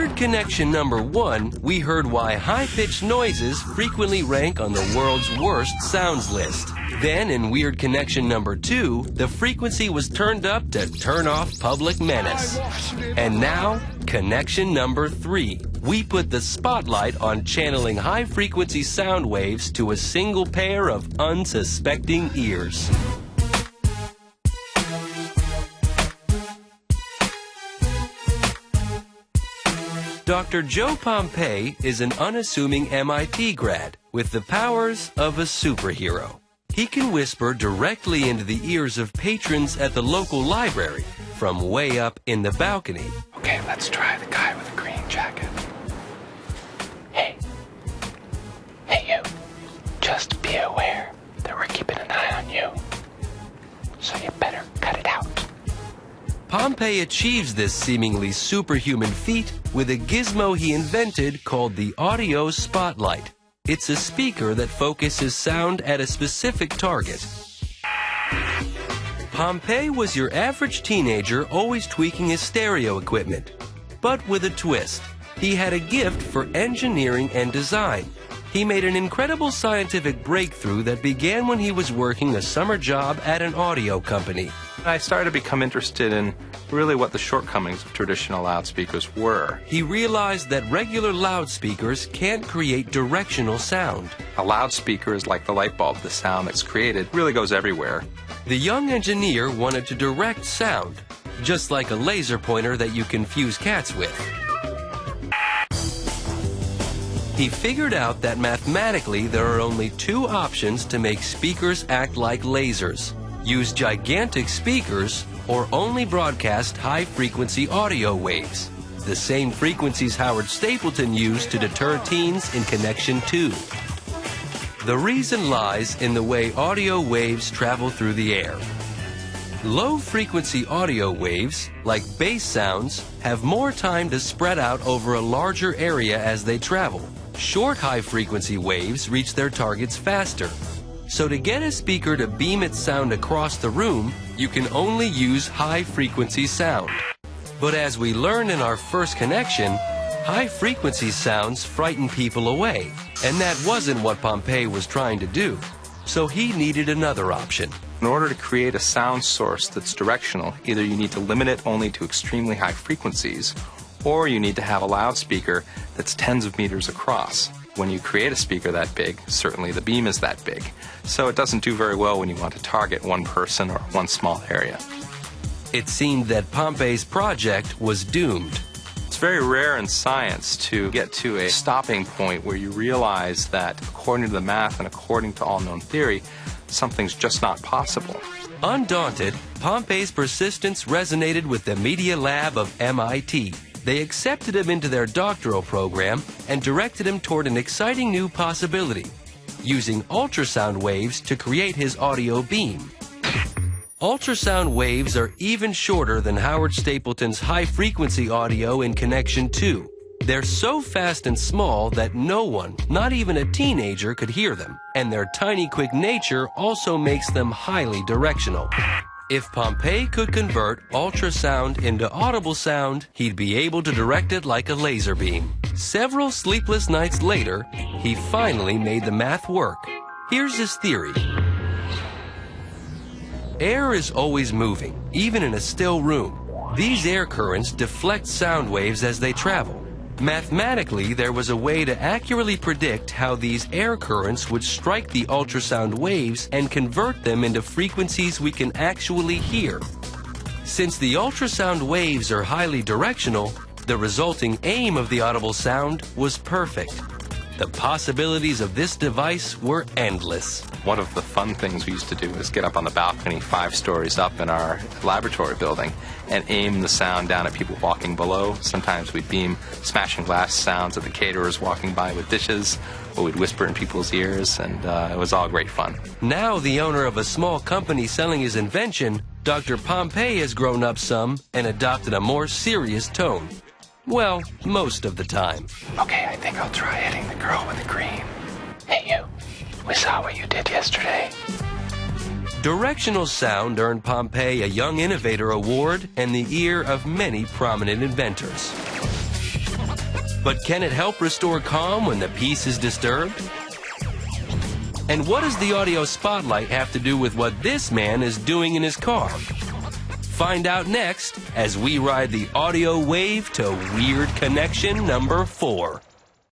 Weird Connection number 1, we heard why high-pitched noises frequently rank on the world's worst sounds list. Then, in Weird Connection number 2, the frequency was turned up to turn off public menace. And now, Connection number 3. We put the spotlight on channeling high-frequency sound waves to a single pair of unsuspecting ears. Dr. Joe Pompei is an unassuming MIT grad with the powers of a superhero. He can whisper directly into the ears of patrons at the local library from way up in the balcony. Okay, let's try the guy with the green jacket. Hey. Hey, you. Just be aware that we're keeping an eye on you. So you better cut it out. Pompei achieves this seemingly superhuman feat with a gizmo he invented called the Audio Spotlight. It's a speaker that focuses sound at a specific target. Pompei was your average teenager always tweaking his stereo equipment. But with a twist. He had a gift for engineering and design. He made an incredible scientific breakthrough that began when he was working a summer job at an audio company. I started to become interested in really what the shortcomings of traditional loudspeakers were. He realized that regular loudspeakers can't create directional sound. A loudspeaker is like the light bulb. The sound that's created really goes everywhere. The young engineer wanted to direct sound, just like a laser pointer that you can fuse cats with. He figured out that mathematically there are only 2 options to make speakers act like lasers. Use gigantic speakers or only broadcast high-frequency audio waves, the same frequencies Howard Stapleton used to deter teens in Connection 2. The reason lies in the way audio waves travel through the air. Low-frequency audio waves, like bass sounds, have more time to spread out over a larger area as they travel. Short high-frequency waves reach their targets faster. So to get a speaker to beam its sound across the room, you can only use high-frequency sound. But as we learned in our first connection, high-frequency sounds frighten people away, and that wasn't what Pompei was trying to do. So he needed another option. In order to create a sound source that's directional, either you need to limit it only to extremely high frequencies, or you need to have a loudspeaker that's tens of meters across. When you create a speaker that big, certainly the beam is that big. So it doesn't do very well when you want to target one person or one small area. It seemed that Pompei's project was doomed. It's very rare in science to get to a stopping point where you realize that according to the math and according to all known theory, something's just not possible. Undaunted, Pompei's persistence resonated with the Media Lab of MIT. They accepted him into their doctoral program and directed him toward an exciting new possibility, using ultrasound waves to create his audio beam. Ultrasound waves are even shorter than Howard Stapleton's high-frequency audio in Connection 2. They're so fast and small that no one, not even a teenager, could hear them, and their tiny, quick nature also makes them highly directional. If Pompei could convert ultrasound into audible sound, he'd be able to direct it like a laser beam. Several sleepless nights later, he finally made the math work. Here's his theory. Air is always moving, even in a still room. These air currents deflect sound waves as they travel. Mathematically, there was a way to accurately predict how these air currents would strike the ultrasound waves and convert them into frequencies we can actually hear. Since the ultrasound waves are highly directional, the resulting aim of the audible sound was perfect. The possibilities of this device were endless. One of the fun things we used to do is get up on the balcony 5 stories up in our laboratory building and aim the sound down at people walking below. Sometimes we'd beam smashing glass sounds at the caterers walking by with dishes, or we'd whisper in people's ears, and it was all great fun. Now the owner of a small company selling his invention, Dr. Pompei has grown up some and adopted a more serious tone. Well, most of the time. Okay, I think I'll try hitting the girl with the green. Hey, you. We saw what you did yesterday. Directional sound earned Pompei a Young Innovator Award and the ear of many prominent inventors. But can it help restore calm when the peace is disturbed? And what does the audio spotlight have to do with what this man is doing in his car? Find out next as we ride the audio wave to Weird Connection number 4.